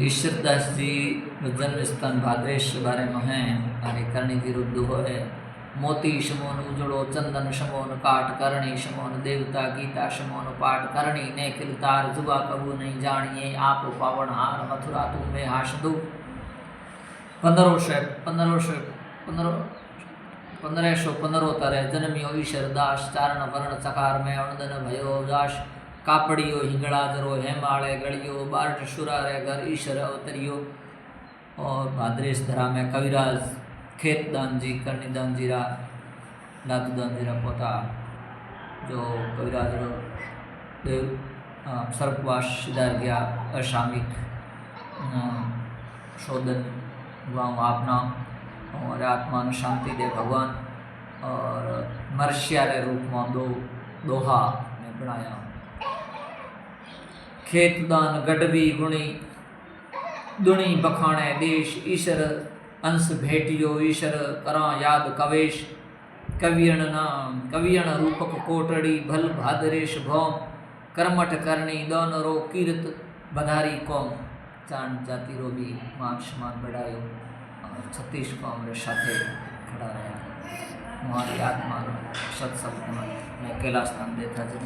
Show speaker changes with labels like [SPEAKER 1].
[SPEAKER 1] ईश्वरदास जी जन्म स्थान भाद्रेश बारे में है। अरे करणी जी रुद्ध है। मोती शमोन उजड़ो चंदन शमोन काट करणी शमोन देवता गीता शमोन पाठ करणी ने किलतार जुबा कबू नहीं जानिए आप पावन हार मथुरा तुम में हाशदू 1515 तारे जन्मियो ईश्वरदास चारण वर्ण चकार में अणदन भयो दास कापड़ियो हिंगड़ा जरो हेमाड़े गलियो बारठ शुरारे घर ईश्वर अवतरियो। और भाद्रेश धरा में कविराज खेतदान जी कर्णीदान जीरा नाथदान जीरा पोता जो कविराज देव सर्पवास सिधार गया असामिक शोधन गाँव आपना और आत्मा शांति दे भगवान। और मर्शियारे रूप में दोहा ने बनाया। खेतदान गढ़वी गुणी दुणी बखाणे देश ईश्वर अंश भेटियो ईश्वर करा याद कवेश कवियण नाम कवियण रूपक कोटड़ी भल भादरेश भौम कर्मठ करणी दौन रो कीर्त बधारी कौम चांद जाति रो भी मान सम्मान बढ़ायो। और 36 कौम रे साथे खड़ा रहा। हमारी आत्मा सत्संग में कैलाश नाम देता जन